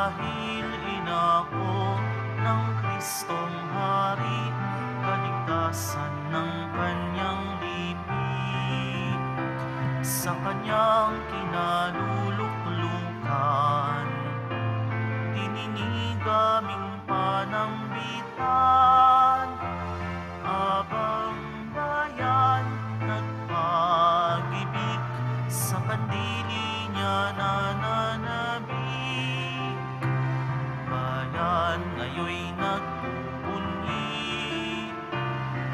Dahil inako ng Kristong Hari, kaligtasan ng kanyang libig. Sa kanyang kinaluluklukan, dininig aming panambitan, habang bayan nagpag-ibig, sa kandili niya nananabik. Bayan ngayon'y nagpupuni,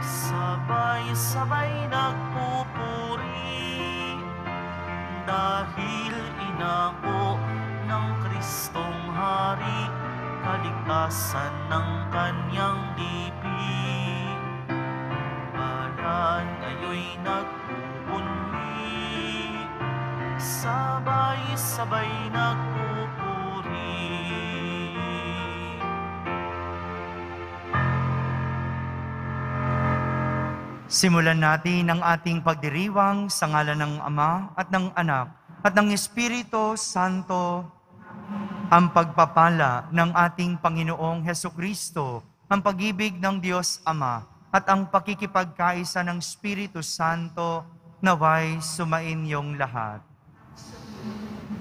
sabay-sabay nagpupuri, dahil inako ng Kristong Hari, kaligtasan ng kanyang libig. Bayan ngayon'y nagpupuni, sabay-sabay nagpupuri. Simulan natin ang ating pagdiriwang sa ngalan ng Ama at ng Anak at ng Espiritu Santo. Ang pagpapala ng ating Panginoong Hesukristo, ang pag-ibig ng Diyos Ama at ang pakikipagkaisa ng Espiritu Santo naway sumain yung lahat.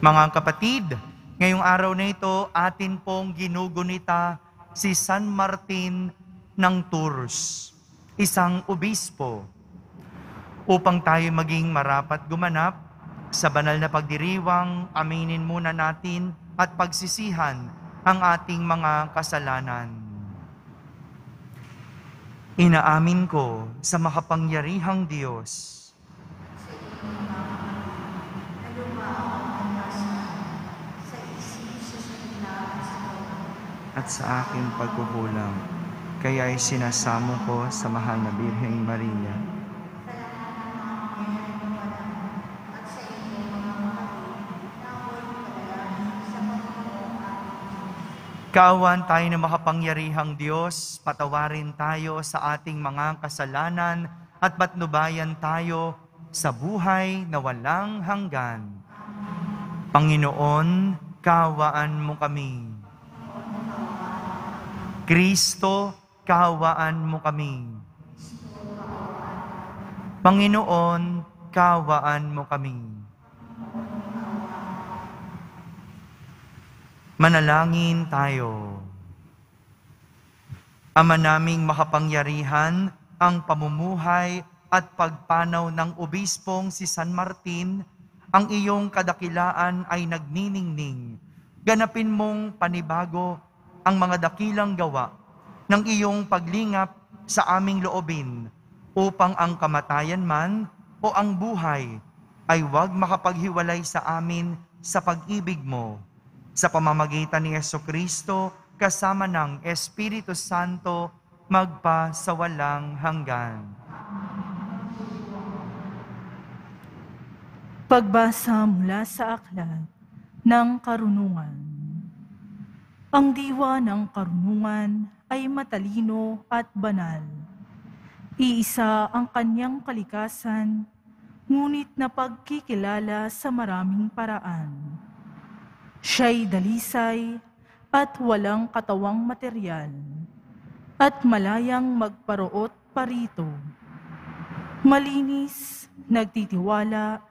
Mga kapatid, ngayong araw na ito atin pong ginugunita si San Martin ng Tours, isang obispo, upang tayo maging marapat gumanap sa banal na pagdiriwang. Aminin muna natin at pagsisihan ang ating mga kasalanan. Inaamin ko sa makapangyarihang Diyos at sa aking pagkukulang, kaya ay sinasamo ko sa mahal na Birheng Maria. Kaawan tayo na makapangyarihang Diyos, patawarin tayo sa ating mga kasalanan at patnubayan tayo sa buhay na walang hanggan. Panginoon, kaawaan mo kami. Kristo, kaawaan mo kami. Panginoon, kaawaan mo kami. Manalangin tayo. Ama naming makapangyarihan, ang pamumuhay at pagpanaw ng obispong si San Martin, ang iyong kadakilaan ay nagniningning. Ganapin mong panibago ang mga dakilang gawa ng iyong paglingap sa aming loobin, upang ang kamatayan man o ang buhay ay huwag makapaghiwalay sa amin sa pag-ibig mo. Sa pamamagitan ni Jesucristo, kasama ng Espiritu Santo, magpa sa walang hanggan. Pagbasa mula sa aklat ng karunungan. Ang diwa ng karunungan ay matalino at banal. Iisa ang kanyang kalikasan, ngunit napagkikilala sa maraming paraan. Siya'y dalisay at walang katawang material, at malayang magparoot parito. Malinis, nagtitiwala,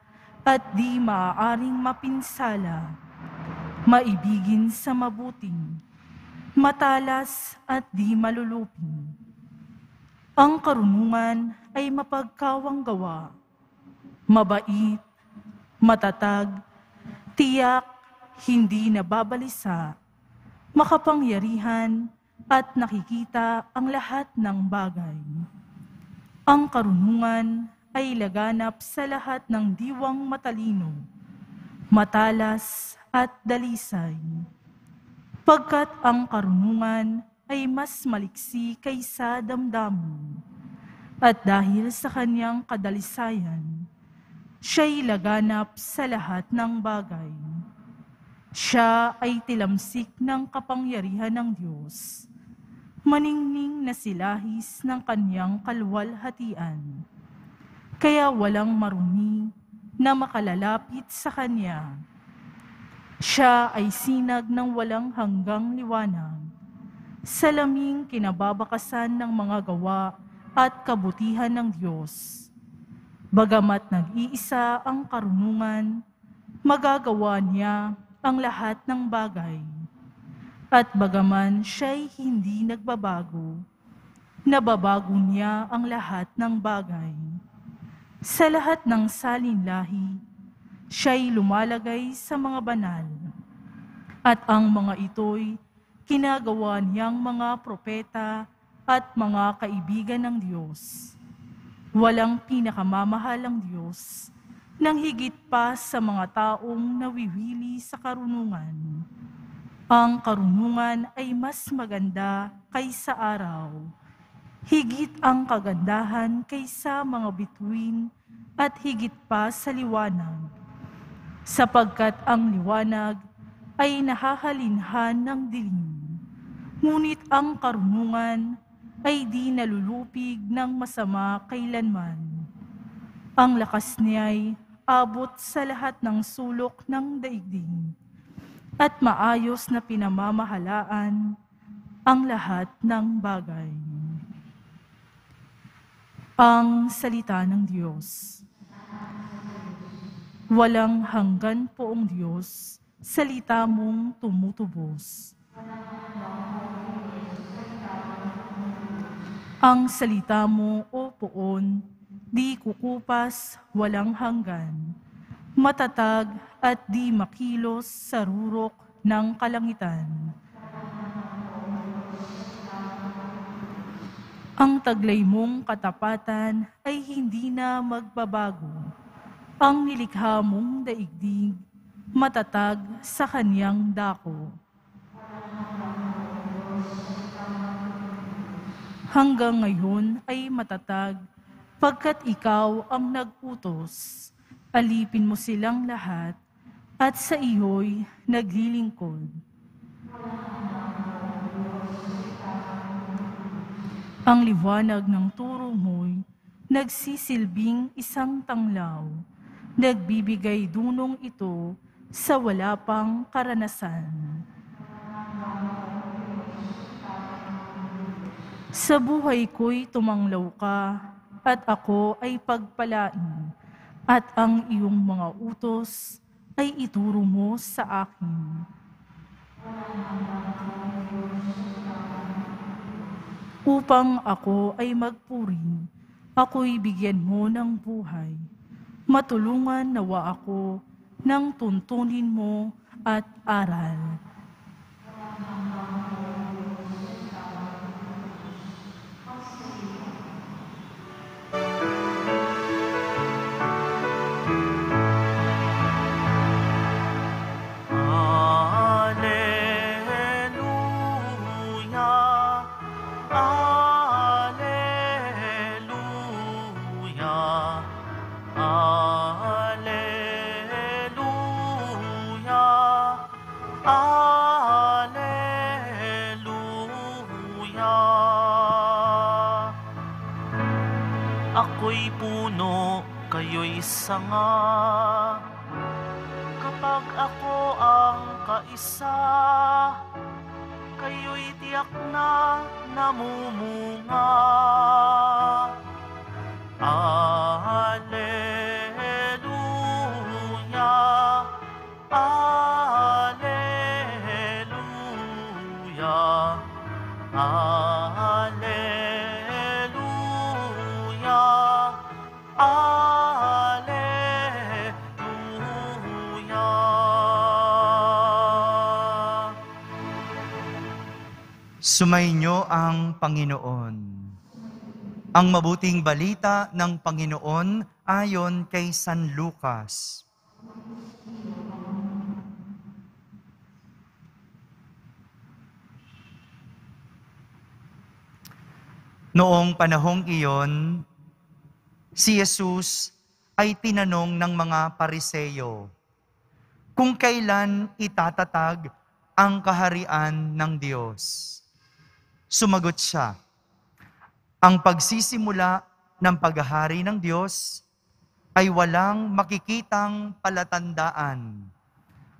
at di maaaring mapinsala. Maibigin sa mabuting, matalas at di maluluping. Ang karunungan ay mapagkawang gawa, mabait, matatag, tiyak, hindi nababalisa, makapangyarihan, at nakikita ang lahat ng bagay. Ang karunungan ay laganap sa lahat ng diwang matalino, matalas at dalisay. Pagkat ang karunungan ay mas maliksi kaysa damdamin, at dahil sa kanyang kadalisayan, siya'y laganap sa lahat ng bagay. Siya ay tilamsik ng kapangyarihan ng Diyos, maningning na silahis ng kanyang kalwalhatian. Kaya walang marumi na makalalapit sa kanya. Siya ay sinag ng walang hanggang liwanag, salaming kinababakasan ng mga gawa at kabutihan ng Diyos. Bagamat nag-iisa ang karunungan, magagawa niya ang lahat ng bagay. At bagaman siya'y hindi nagbabago, nababago niya ang lahat ng bagay. Sa lahat ng salinlahi, siya'y lumalagay sa mga banal. At ang mga ito'y kinagawa niyang mga propeta at mga kaibigan ng Diyos. Walang pinakamamahalang Diyos nang higit pa sa mga taong nawiwili sa karunungan. Ang karunungan ay mas maganda kaysa araw. Higit ang kagandahan kaysa mga bituin at higit pa sa liwanag. Sapagkat ang liwanag ay nahahalinhan ng dilim, ngunit ang karunungan ay di nalulupig ng masama kailanman. Ang lakas niya'y abot sa lahat ng sulok ng daigdig, at maayos na pinamamahalaan ang lahat ng bagay. Ang salita ng Diyos. Walang hanggan poong Diyos, salita mong tumutubos. Ang salita mo, O Poon, di kukupas, walang hanggan, matatag at di makilos sa rurok ng kalangitan. Ang taglay mong katapatan ay hindi na magbabago. Ang nilikha mong daigdig, matatag sa kanyang dako. Hanggang ngayon ay matatag, pagkat ikaw ang nag-utos. Alipin mo silang lahat, at sa iyo'y naglilingkod. Ang liwanag ng turo mo'y nagsisilbing isang tanglaw, nagbibigay dunong ito sa wala pang karanasan. Sa buhay ko'y tumanglaw ka, at ako ay pagpalain, at ang iyong mga utos ay ituro mo sa akin. Upang ako ay magpuri, ako'y bigyan mo ng buhay. Matulungan nawa ako ng tuntunin mo at aral. Ako'y puno, kayo'y sanga. Kapag ako ang kaisa, kayo'y tiyak na namumunga. Alleluia, alleluia, alleluia. Sumainyo ang Panginoon. Ang mabuting balita ng Panginoon ayon kay San Lucas. Noong panahong iyon, si Jesus ay tinanong ng mga Pariseyo kung kailan itatatag ang kaharian ng Diyos. Sumagot siya, ang pagsisimula ng paghahari ng Diyos ay walang makikitang palatandaan,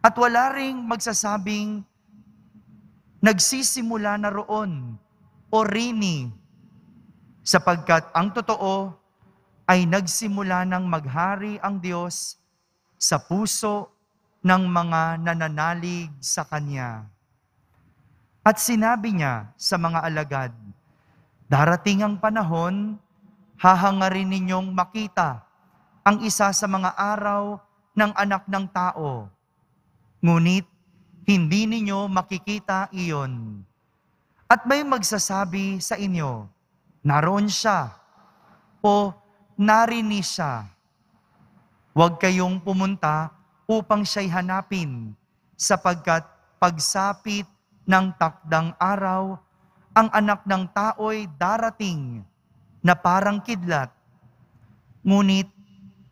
At wala ring magsasabing nagsisimula na roon o rini, sapagkat ang totoo ay nagsimula ng maghari ang Diyos sa puso ng mga nananalig sa Kanya. At sinabi niya sa mga alagad, darating ang panahon, hahangarin ninyong makita ang isa sa mga araw ng Anak ng Tao. Ngunit hindi ninyo makikita iyon. At may magsasabi sa inyo, naroon siya o narini siya. Huwag kayong pumunta upang siya'y hanapin, sapagkat pagsapit ng takdang araw, ang Anak ng Tao'y darating na parang kidlat. Ngunit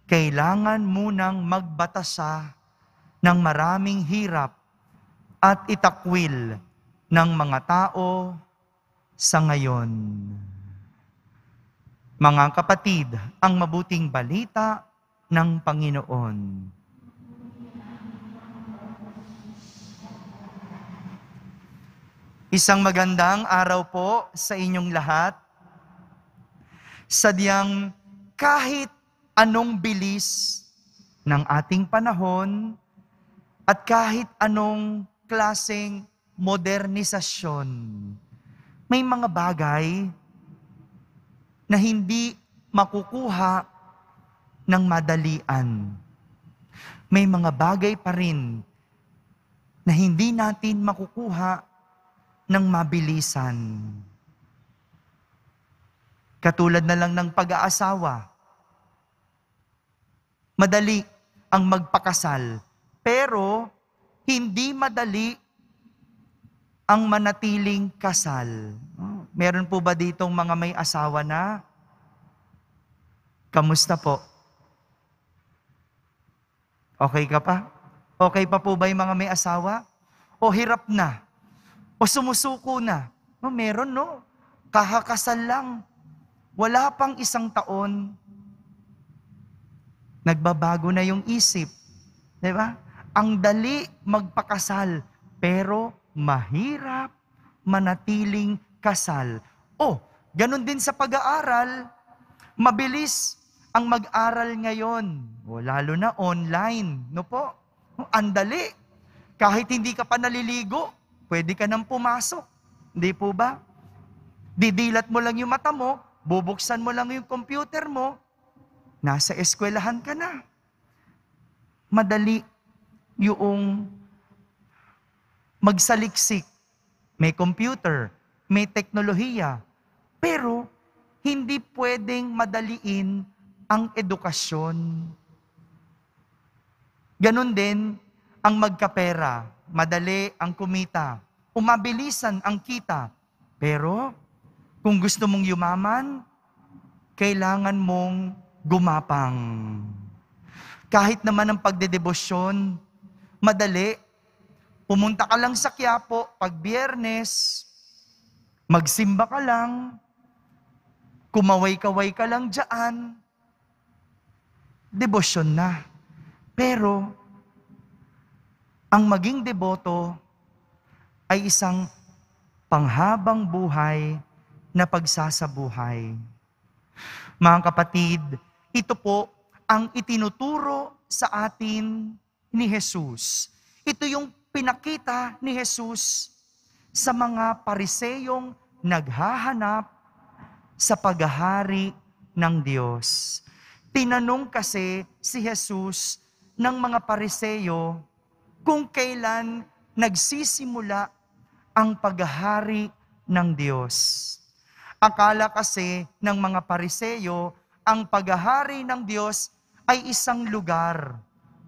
kailangan munang magbatasa ng maraming hirap at itakwil ng mga tao sa ngayon. Mga kapatid, ang mabuting balita ng Panginoon. Isang magandang araw po sa inyong lahat. Sadyang kahit anong bilis ng ating panahon at kahit anong klaseng modernisasyon, may mga bagay na hindi makukuha ng madalian. May mga bagay pa rin na hindi natin makukuha ng mabilisan. Katulad na lang ng pag-aasawa. Madali ang magpakasal, pero hindi madali ang manatiling kasal. Meron po ba ditong mga may asawa na? Kamusta po? Okay ka pa? Okay pa po ba yung mga may asawa? O hirap na? O sumusuko na? No, meron, no? Kahakasal lang. Wala pang isang taon. Nagbabago na yung isip. Di ba? Ang dali magpakasal, pero mahirap manatiling kasal. O, ganun din sa pag-aaral. Mabilis ang mag-aral ngayon. O, lalo na online. No po? Ang dali. Kahit hindi ka pa naliligo, pwede ka nang pumasok. Hindi po ba? Didilat mo lang yung mata mo, bubuksan mo lang yung computer mo, nasa eskwelahan ka na. Madali yung magsaliksik. May computer, may teknolohiya, pero hindi pwedeng madaliin ang edukasyon. Ganon din ang magkapera. Madali ang kumita. Umabilisan ang kita. Pero kung gusto mong yumaman, kailangan mong gumapang. Kahit naman ang pagdedebosyon, madali. Pumunta ka lang sa Quiapo pag Biyernes, magsimba ka lang, kumaway-kaway ka lang dyan, debosyon na. Pero ang maging deboto ay isang panghabang buhay na pagsasabuhay. Mga kapatid, ito po ang itinuturo sa atin ni Jesus. Ito yung pinakita ni Jesus sa mga Pariseyong naghahanap sa paghahari ng Diyos. Tinanong kasi si Jesus ng mga Pariseyo kung kailan nagsisimula ang paghahari ng Diyos. Akala kasi ng mga Pariseyo, ang paghahari ng Diyos ay isang lugar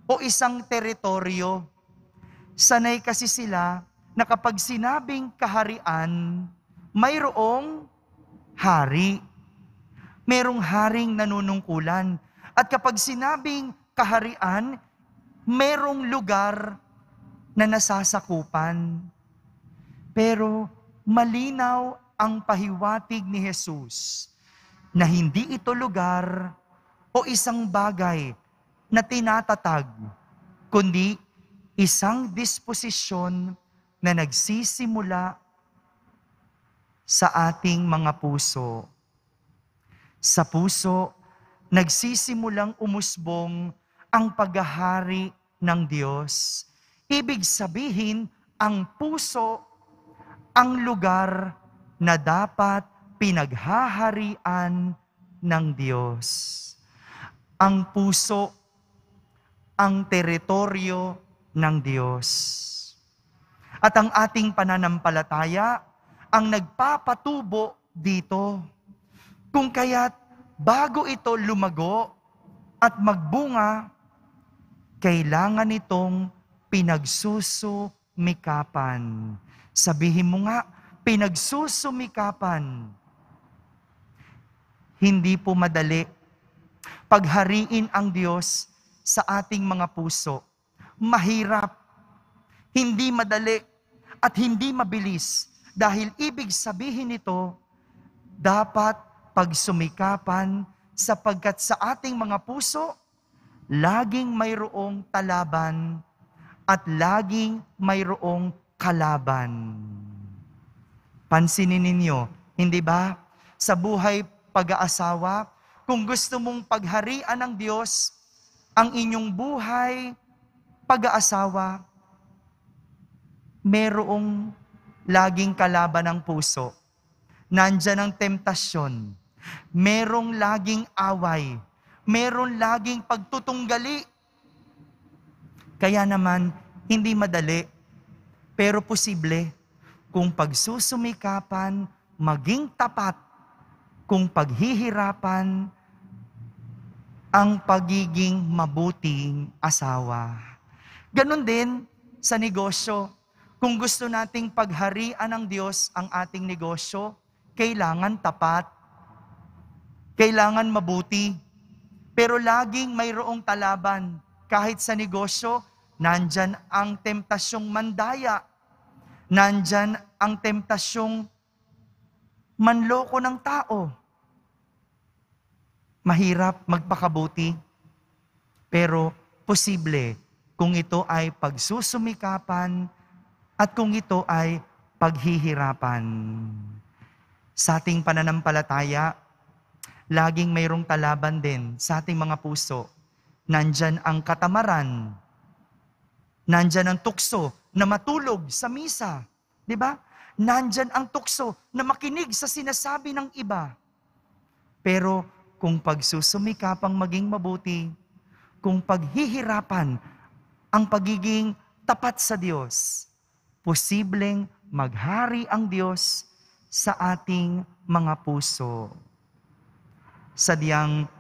o isang teritoryo. Sanay kasi sila na kapag sinabing kaharian, mayroong hari. Merong haring nanunungkulan. At kapag sinabing kaharian, merong lugar na nasasakupan. Pero malinaw ang pahiwatig ni Jesus na hindi ito lugar o isang bagay na tinatatag, kundi isang disposisyon na nagsisimula sa ating mga puso. Sa puso, nagsisimulang umusbong ang paghahari ng Diyos. Ibig sabihin, ang puso, ang lugar na dapat pinaghaharian ng Diyos. Ang puso, ang teritoryo ng Diyos. At ang ating pananampalataya ang nagpapatubo dito. Kung kaya't bago ito lumago at magbunga, kailangan itong pinagsusumikapan. Sabihin mo nga, pinagsusumikapan. Hindi po madali paghariin ang Diyos sa ating mga puso. Mahirap, hindi madali, at hindi mabilis. Dahil ibig sabihin nito, dapat pagsumikapan sapagkat sa ating mga puso, laging mayroong talaban at laging mayroong kalaban. Pansinin ninyo, hindi ba? Sa buhay pag-aasawa, kung gusto mong pagharian ng Diyos, ang inyong buhay pag-aasawa, merong laging kalaban ng puso. Nandyan ang temptasyon. Merong laging away. Meron laging pagtutunggali. Kaya naman, hindi madali, pero posible kung pagsusumikapan, maging tapat, kung paghihirapan, ang pagiging mabuting asawa. Ganon din sa negosyo. Kung gusto nating pagharian ng Diyos ang ating negosyo, kailangan tapat, kailangan mabuti, pero laging mayroong talaban. Kahit sa negosyo, nandyan ang temptasyong mandaya, nandyan ang temptasyong manloko ng tao. Mahirap magpakabuti, pero posible kung ito ay pagsusumikapan at kung ito ay paghihirapan. Sa ating pananampalataya, laging mayroong talaban din sa ating mga puso. Nandyan ang katamaran, nandyan ang tukso na matulog sa misa. Di ba? Nandyan ang tukso na makinig sa sinasabi ng iba. Pero kung pagsusumikapang maging mabuti, kung paghihirapan ang pagiging tapat sa Diyos, posibleng maghari ang Diyos sa ating mga puso. Sadyang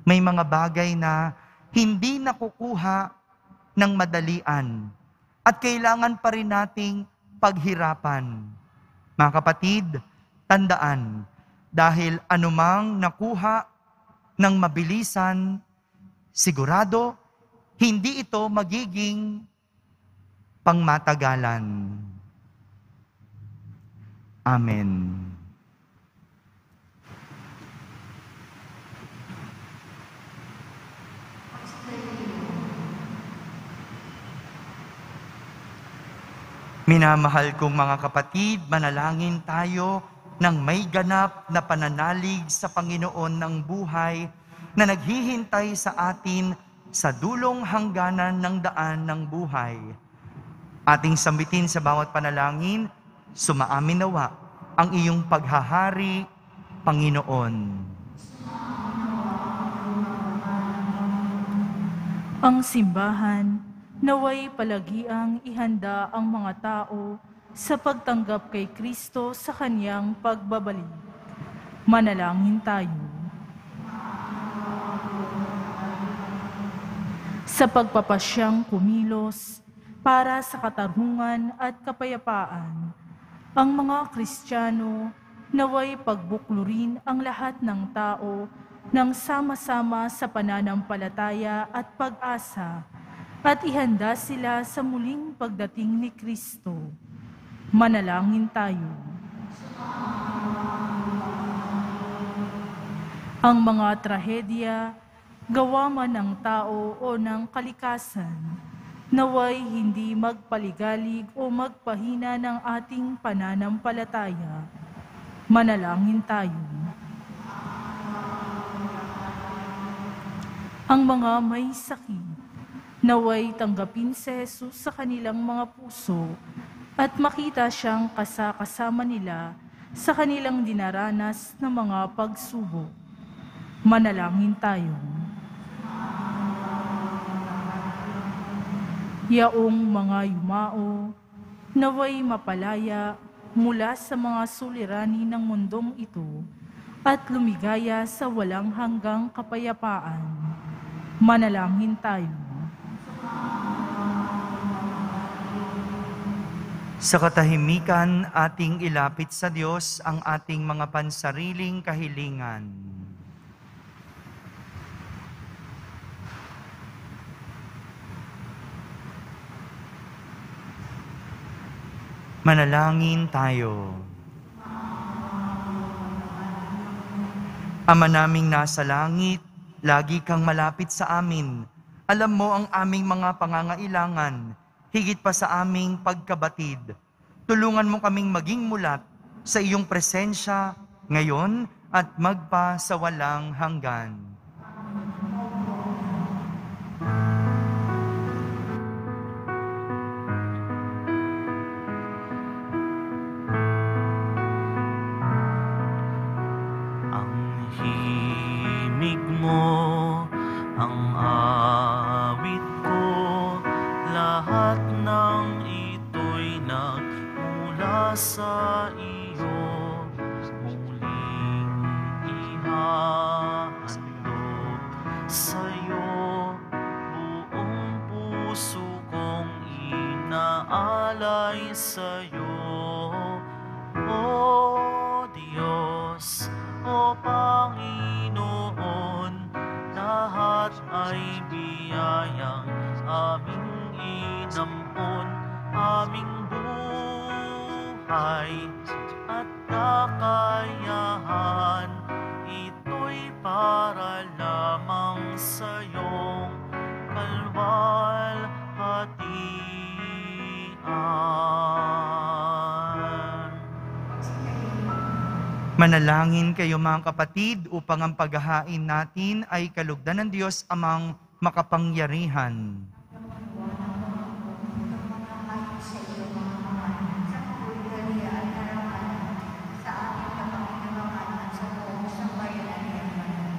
may mga bagay na hindi nakukuha ng madalian at kailangan pa rin nating paghirapan. Mga kapatid, tandaan, dahil anumang nakuha ng mabilisan, sigurado, hindi ito magiging pangmatagalan. Amen. Minamahal kong mga kapatid, manalangin tayo ng may ganap na pananalig sa Panginoon ng buhay na naghihintay sa atin sa dulong hangganan ng daan ng buhay. Ating sambitin sa bawat panalangin, sumaamin nawa ang iyong paghahari, Panginoon. Ang simbahan, naway palagiang ihanda ang mga tao sa pagtanggap kay Kristo sa kanyang pagbabalik. Manalangin tayo. Sa pagpapasyang kumilos para sa katarungan at kapayapaan, ang mga Kristiyano naway pagbuklurin ang lahat ng tao ng sama-sama sa pananampalataya at pag-asa at ihanda sila sa muling pagdating ni Kristo. Manalangin tayo. Ang mga trahedya, gawa man ng tao o ng kalikasan, Naway hindi magpaligalig o magpahina ng ating pananampalataya. Manalangin tayo. Ang mga may sakit, naway tanggapin si Jesus sa kanilang mga puso at makita siyang kasama nila sa kanilang dinaranas na mga pagsubok. Manalangin tayo. Yaong mga yumao, naway mapalaya mula sa mga suliranin ng mundong ito at lumigaya sa walang hanggang kapayapaan. Manalangin tayo. Sa katahimikan, ating ilapit sa Diyos ang ating mga pansariling kahilingan. Manalangin tayo. Ama naming nasa langit, lagi kang malapit sa amin. Alam mo ang aming mga pangangailangan, higit pa sa aming pagkabatid. Tulungan mo kaming maging mulat sa iyong presensya ngayon at magpa sa walang hanggan. Ang himig mo, ang awit ko, lahat ng ito'y nagmula sa iyo. Muling ihahandog sa'yo, buong puso kong inaalay sa'yo. O Diyos, O Panginoon, lahat ay biyayang aming inampon, aming buhay at kakayahan. Ito'y para lamang sa iyong kalwalhatian. Manalangin kayo mga kapatid upang ang paghahain natin ay kalugdan ng Diyos amang makapangyarihan.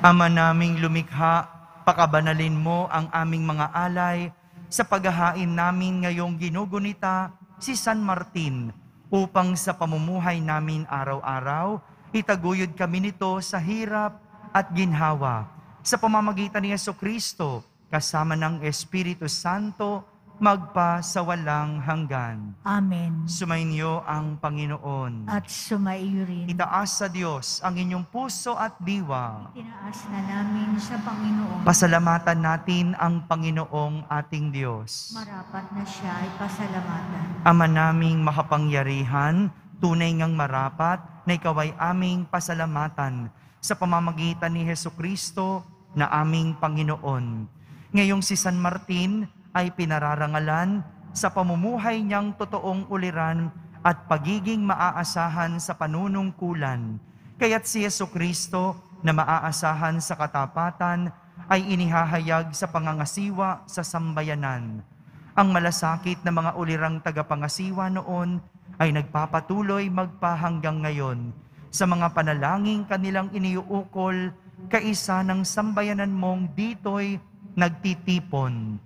Ama naming lumikha, pakabanalin mo ang aming mga alay sa paghahain namin ngayong ginugunita si San Martin upang sa pamumuhay namin araw-araw, itaguyod kami nito sa hirap at ginhawa. Sa pamamagitan ni Jesucristo, kasama ng Espiritu Santo, magpa sa walang hanggan. Amen. Sumainyo ang Panginoon. At sumaiyo rin. Itaas sa Diyos ang inyong puso at diwa. Tinaas na namin sa Panginoon. Pasalamatan natin ang Panginoong ating Diyos. Marapat na siya ay pasalamatan. Ama naming makapangyarihan, tunay ngang marapat na ikaw ay aming pasalamatan sa pamamagitan ni Jesucristo na aming Panginoon. Ngayong si San Martin ay pinararangalan sa pamumuhay niyang totoong uliran at pagiging maaasahan sa panunungkulan. Kaya't si Jesucristo na maaasahan sa katapatan ay inihahayag sa pangangasiwa sa sambayanan. Ang malasakit na mga ulirang tagapangasiwa noon ay nagpapatuloy magpahanggang ngayon sa mga panalangin kanilang iniuukol kaisa ng sambayanan mong dito'y nagtitipon.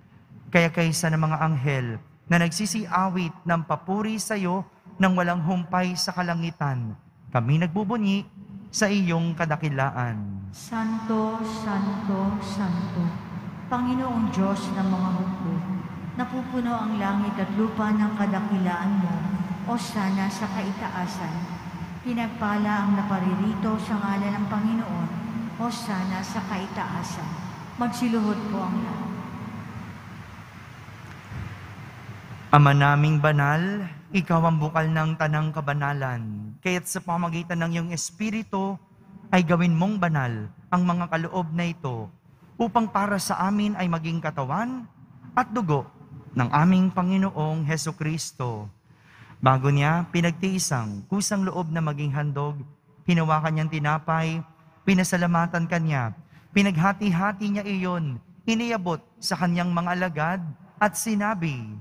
Kaya kaysa ng mga anghel na nagsisiawit ng papuri sa iyo nang walang humpay sa kalangitan, kami nagbubunyi sa iyong kadakilaan. Santo, Santo, Santo, Panginoong Diyos ng mga hukbo, napupuno ang langit at lupa ng kadakilaan mo, o sana sa kaitaasan. Pinagpala ang naparirito sa ngalan ng Panginoon, o sana sa kaitaasan. Magsiluhod po ang lahat. Ama naming banal, ikaw ang bukal ng tanang kabanalan. Kaya't sa pamamagitan ng iyong Espiritu, ay gawin mong banal ang mga kaloob na ito, upang para sa amin ay maging katawan at dugo ng aming Panginoong Heso Kristo. Bago niya pinagtiisang kusang loob na maging handog, hinawakan niyang tinapay, pinasalamatan kanya, pinaghati-hati niya iyon, iniabot sa kanyang mga alagad at sinabi,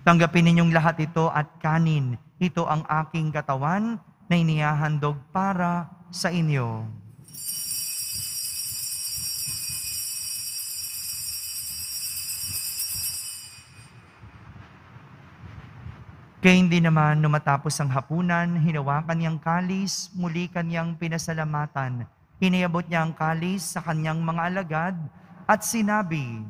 "Tanggapin ninyong lahat ito at kanin. Ito ang aking katawan na inihahandog para sa inyo." Kaya hindi naman numatapos ang hapunan, hinawakan niyang kalis, muli kanyang pinasalamatan. Iniabot niya ang kalis sa kanyang mga alagad at sinabi,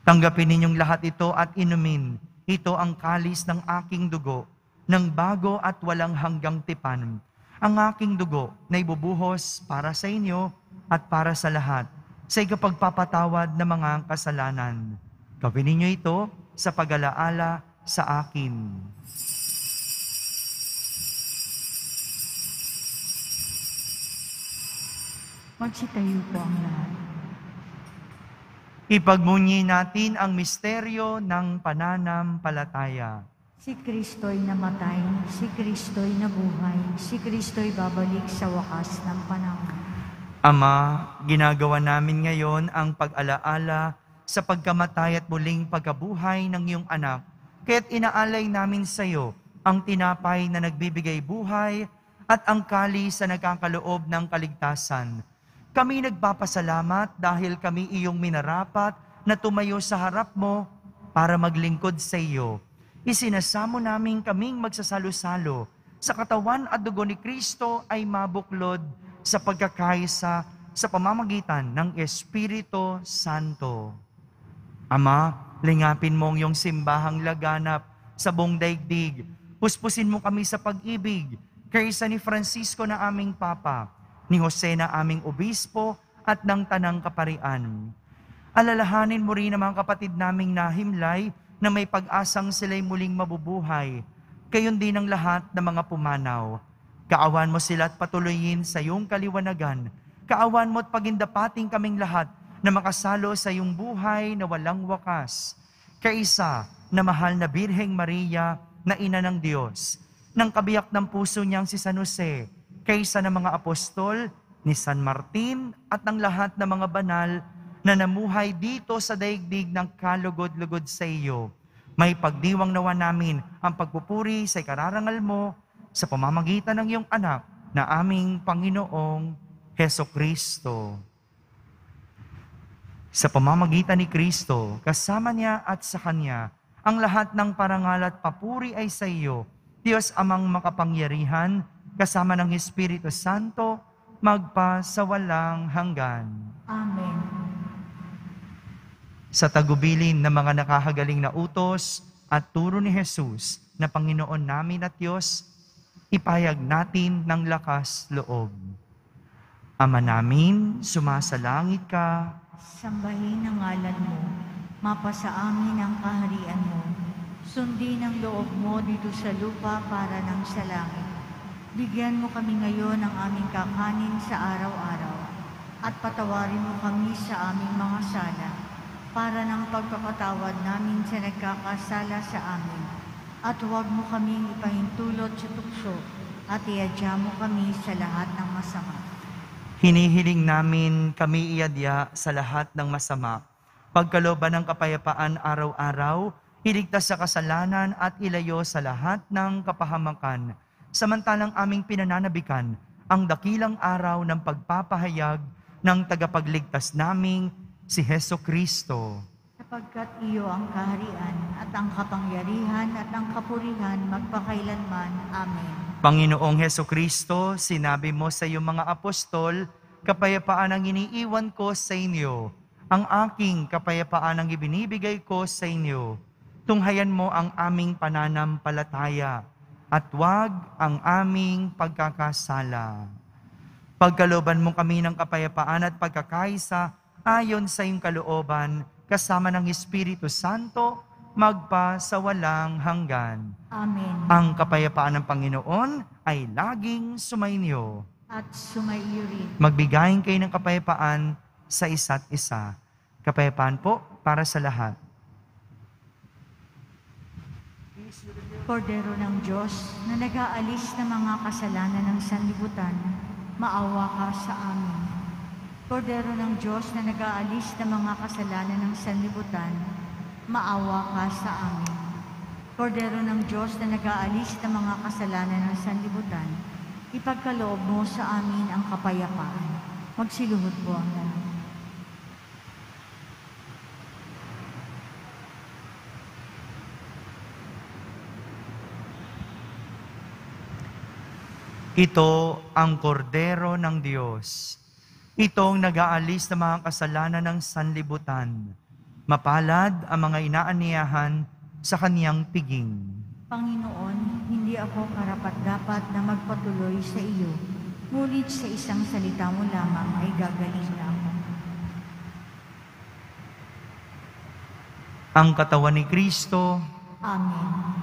"Tanggapin ninyong lahat ito at inumin. Ito ang kalis ng aking dugo, ng bago at walang hanggang tipan. Ang aking dugo na ibubuhos para sa inyo at para sa lahat, sa ikapagpapatawad ng mga kasalanan. Gawin ninyo ito sa pag-alaala sa akin." Magsitayo po ang lahat. Ipagmunyi natin ang misteryo ng pananampalataya. Si Kristo'y namatay, si Kristo'y nabuhay, si Kristo'y babalik sa wakas ng panahon. Ama, ginagawa namin ngayon ang pag-alaala sa pagkamatay at muling pagkabuhay ng iyong anak, kaya't inaalay namin sa iyo ang tinapay na nagbibigay buhay at ang kalis na nagkakaloob ng kaligtasan. Kami nagpapasalamat dahil kami iyong minarapat na tumayo sa harap mo para maglingkod sa iyo. Isinasamo namin kaming magsasalo-salo sa katawan at dugo ni Kristo ay mabuklod sa pagkakaisa sa pamamagitan ng Espiritu Santo. Ama, lingapin mo ang iyong simbahang laganap sa buong daigdig. Puspusin mo kami sa pag-ibig, kaysa ni Francisco na aming Papa, ni Jose na aming Obispo, at ng Tanang Kaparian. Alalahanin mo rin ang mga kapatid naming nahimlay na may pag-asang sila'y muling mabubuhay. Gayon din ang lahat ng mga pumanaw. Kaawan mo sila at patuloyin sa iyong kaliwanagan. Kaawan mo at pagindapating kaming lahat na makasalo sa iyong buhay na walang wakas. Kaisa na mahal na Birheng Maria na Ina ng Diyos, ng kabiyak ng puso niyang si San Jose, kaysa ng mga apostol, ni San Martin at ng lahat ng mga banal na namuhay dito sa daigdig ng kalugod-lugod sa iyo. May pagdiwang nawa namin ang pagpupuri sa ikararangal mo sa pamamagitan ng iyong anak na aming Panginoong Heso Kristo. Sa pamamagitan ni Kristo, kasama niya at sa Kanya, ang lahat ng parangal at papuri ay sa iyo, Diyos Amang makapangyarihan, kasama ng Espiritu Santo, magpa sa walang hanggan. Amen. Sa tagubilin ng mga nakahagaling na utos at turo ni Jesus na Panginoon namin at Diyos, ipahayag natin ng lakas loob. Ama namin, sumasalangit ka. Sambahin ang ngalan mo, mapasa amin ang kaharian mo. Sundin ang loob mo dito sa lupa para ng sa langit. Bigyan mo kami ngayon ng aming kakanin sa araw-araw at patawarin mo kami sa aming mga sala para ng pagpapatawad namin sa nagkakasala sa amin. At huwag mo kaming ipahintulot sa tukso at iadya mo kami sa lahat ng masama. Hinihiling namin kami iadya sa lahat ng masama, pagkalooban ng kapayapaan araw-araw, iligtas sa kasalanan at ilayo sa lahat ng kapahamakan, samantalang aming pinananabikan ang dakilang araw ng pagpapahayag ng tagapagligtas naming si Heso Kristo. Sapagkat iyo ang kaharian at ang kapangyarihan at ang kapurihan magpakailanman. Amen. Panginoong Heso Kristo, sinabi mo sa iyong mga apostol, kapayapaan ang iniiwan ko sa inyo, ang aking kapayapaan ang ibinibigay ko sa inyo. Tunghayan mo ang aming pananampalataya at huwag ang aming pagkakasala. Pagkalooban mo kami ng kapayapaan at pagkakaisa ayon sa iyong kalooban, kasama ng Espiritu Santo, magpa sa walang hanggan. Amen. Ang kapayapaan ng Panginoon ay laging sumainyo. At sumaiyo rin. Magbigayin kayo ng kapayapaan sa isa't isa. Kapayapaan po para sa lahat. Kordero ng Diyos na nag-aalis ng mga kasalanan ng sanlibutan, maawa ka sa amin. Kordero ng Diyos na nag-aalis ng mga kasalanan ng sanlibutan, maawa ka sa amin. Kordero ng Diyos na nag-aalis ng mga kasalanan ng sanlibutan, ipagkaloob mo sa amin ang kapayapaan. Magsiluhod po ang lahat. Ito ang kordero ng Diyos. Itong nag-aalis ng mga kasalanan ng sanlibutan. Mapalad ang mga inaaniyahan sa kaniyang piging. Panginoon, hindi ako karapat-dapat na magpatuloy sa iyo, ngunit sa isang salita mo lamang ay gagaling na ako. Ang katawan ni Kristo. Amen.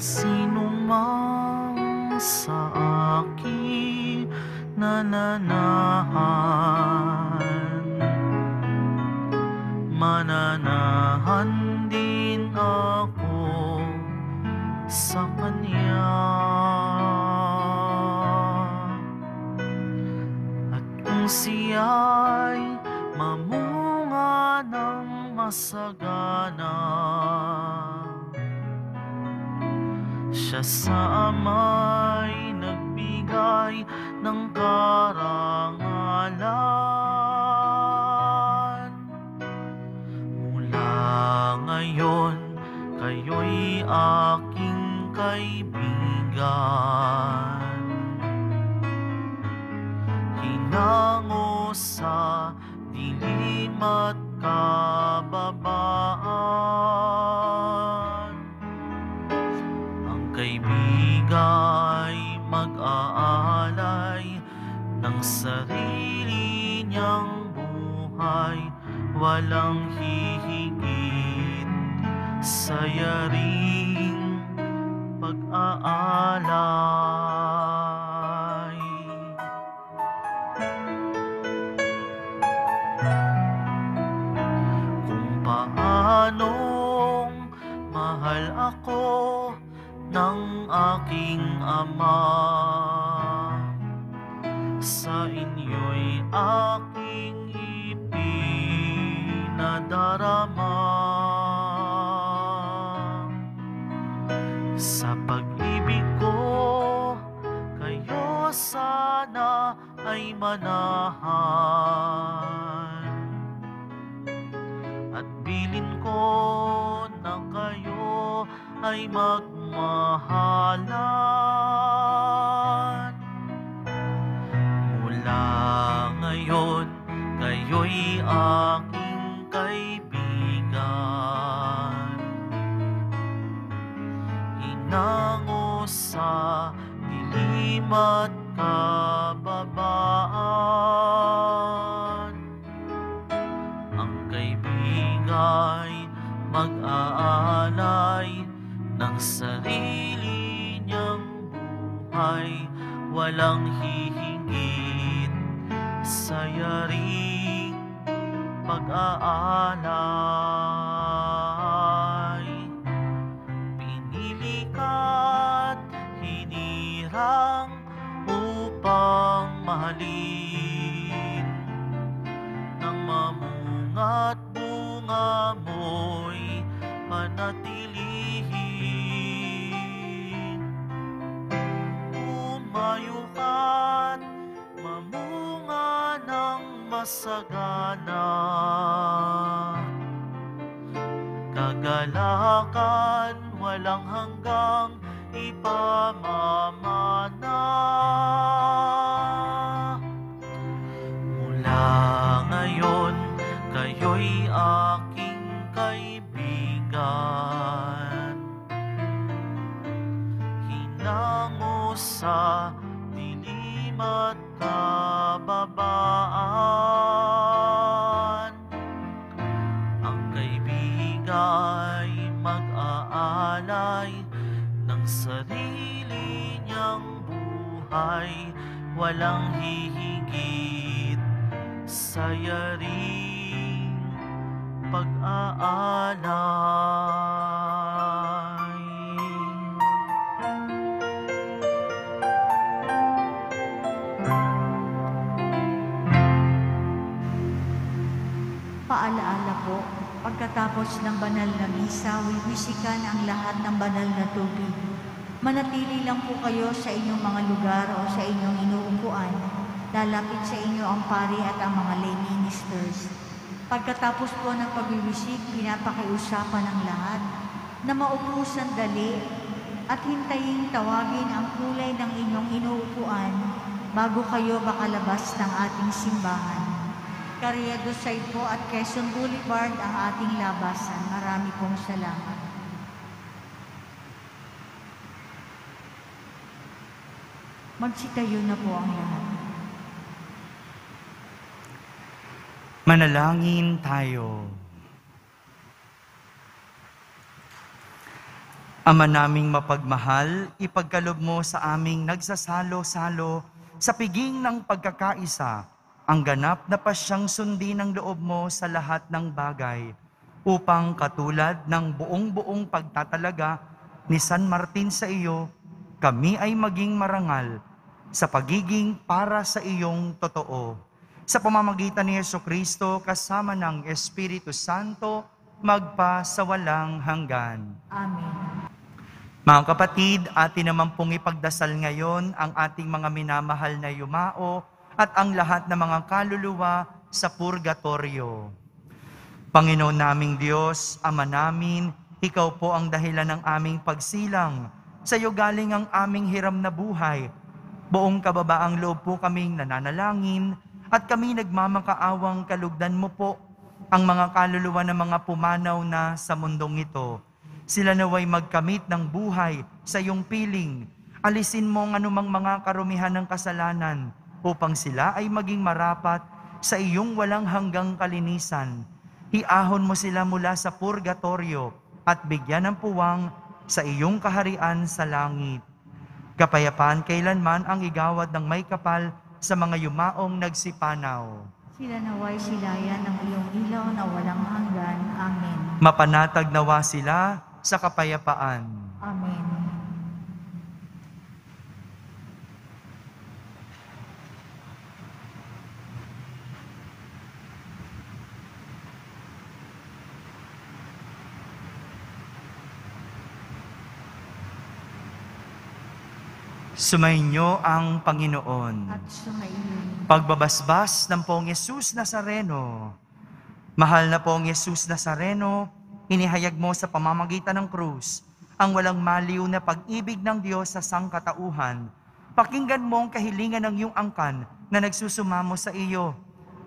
Sino man sa akin nananahan, mananahan din ako sa Kanya. At kung siya'y mamunga ng masagana, siya sa ama'y nagbigay ng karangalan. Mula ngayon, kayo'y aking kaibigan. Hinango sa dilim at kababaan, kaibigay mag-aalay ng sarili niyang buhay, walang hihigit sa yaring pag-aalay. Kung paanong mahal ako ng aking Ama, sa inyo'y aking ipinadarama. Sa pag-ibig ko, kayo sana ay manahan, at bilin ko na kayo ay magmahalan. Mula ngayon, kayo'y aking kaibigan. Hinango sa dilim at kababaan, ang kaibigay mag-aalay ng sarili niyang buhay, walang hihigit sa yaring pag-aalay. Pinili ka't hinirang upang mahalin, nang mamunga't bunga mo'y panatilihin. Umayo ka't mamunga ng masagana, kagalakan walang hanggang pamamana. Mula ngayon, kayo'y aking kaibigan. Hinango sa dilim at kababaan. Ang kaibigay mag-aalay ng sarili niyang buhay, walang hihigit sa yaring pag-aalay. Paalaala po, pagkatapos ng banal na misa, wiwisikan ang lahat ng banal na tubig. Manatili lang po kayo sa inyong mga lugar o sa inyong inuupuan. Lalapit sa inyo ang pari at ang mga lay ministers. Pagkatapos po ng pagwiwisik, pinapakiusapan ng lahat na maupo sandali at hintayin tawagin ang kulay ng inyong inuupuan bago kayo makalabas ng ating simbahan. Carriedo Side po at Quezon Boulevard ang ating labasan. Marami pong salamat. Magsitayo na po ang lahat. Manalangin tayo. Ama naming mapagmahal, ipagkalob mo sa aming nagsasalo-salo sa piging ng pagkakaisa ang ganap na pasyang sundin ng loob mo sa lahat ng bagay upang katulad ng buong-buong pagtatalaga ni San Martin sa iyo, kami ay maging marangal sa pagiging para sa iyong totoo. Sa pamamagitan ni Jesucristo kasama ng Espiritu Santo, magpa sa walang hanggan. Amen. Mga kapatid, atin naman pong ipagdasal ngayon ang ating mga minamahal na yumao at ang lahat ng mga kaluluwa sa purgatorio. Panginoon naming Diyos, Ama namin, Ikaw po ang dahilan ng aming pagsilang. Sa iyo galing ang aming hiram na buhay. Buong kababaang loob po kaming nananalangin at kami nagmamakaawang kalugdan mo po ang mga kaluluwa ng mga pumanaw na sa mundong ito. Sila naway magkamit ng buhay sa iyong piling. Alisin mo ang anumang mga karumihan ng kasalanan upang sila ay maging marapat sa iyong walang hanggang kalinisan. Iahon mo sila mula sa purgatorio at bigyan ng puwang sa iyong kaharian sa langit. Kapayapaan kailanman ang igawad ng may kapal sa mga yumaong nagsipanaw. Sila naway silayan ng iyong ilaw na walang hanggan. Amen. Mapanatag nawa sila sa kapayapaan. Amen. Sumainyo ang Panginoon. At sumainyo. Pagbabasbas ng Poong Yesus Nazareno. Mahal na Poong Yesus Nazareno, inihayag mo sa pamamagitan ng krus ang walang maliw na pag-ibig ng Diyos sa sangkatauhan. Pakinggan mo ang kahilingan ng iyong angkan na nagsusumamo sa iyo.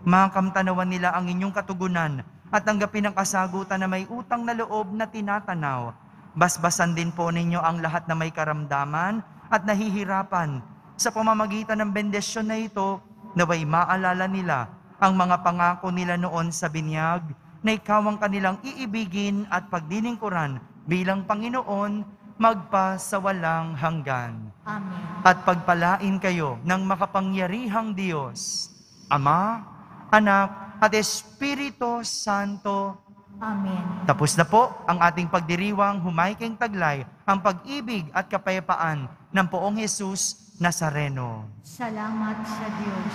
Makamtanawan nila ang inyong katugunan at tanggapin ang kasagutan na may utang na loob na tinatanaw. Basbasan din po ninyo ang lahat na may karamdaman at nahihirapan. Sa pamamagitan ng bendisyon na ito, naway maalala nila ang mga pangako nila noon sa binyag na ikaw ang kanilang iibigin at pagdilingkuran bilang Panginoon magpa sa walang hanggan. Amen. At pagpalain kayo ng makapangyarihang Diyos, Ama, Anak, at Espiritu Santo. Amen. Tapos na po ang ating pagdiriwang humaykeng taglay ang pag-ibig at kapayapaan ng Poong Jesus Nazareno. Salamat sa Diyos.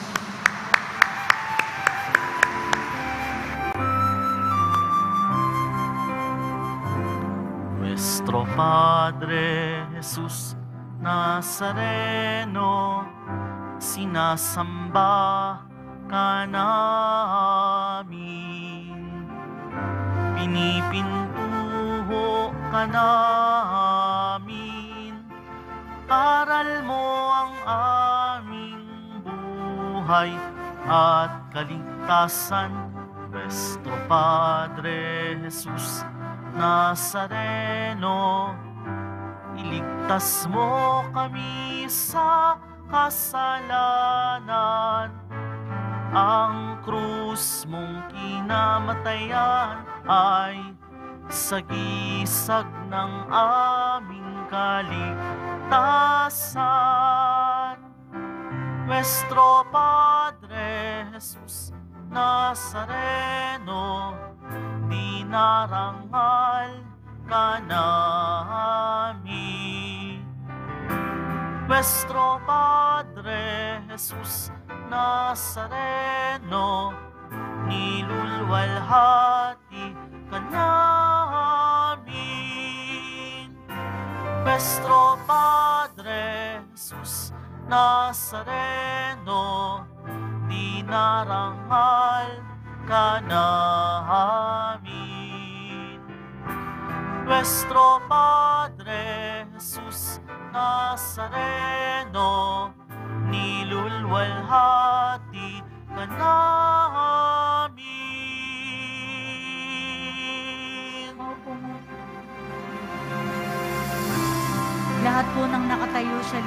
Nuestro Padre Jesus Nazareno, sinasamba ka namin. Pinipintuho ka namin Aral mo ang aming buhay at kaligtasan, Nuestro Padre Jesus Nazareno. Iligtas mo kami sa kasalanan. Ang krus mong kinamatayan ay sagisag ng aming kaligtasan. Nuestro Padre Jesus Nazareno, dinarangal ka namin. Nuestro Padre Jesus Nazareno, nilulwalhati ka namin. Nuestro Padre Jesus Nazareno, dinarangal ka namin. Nuestro Padre Jesus Nazareno, nilulwalhati ka namin. Lahat po ng nakatayo sa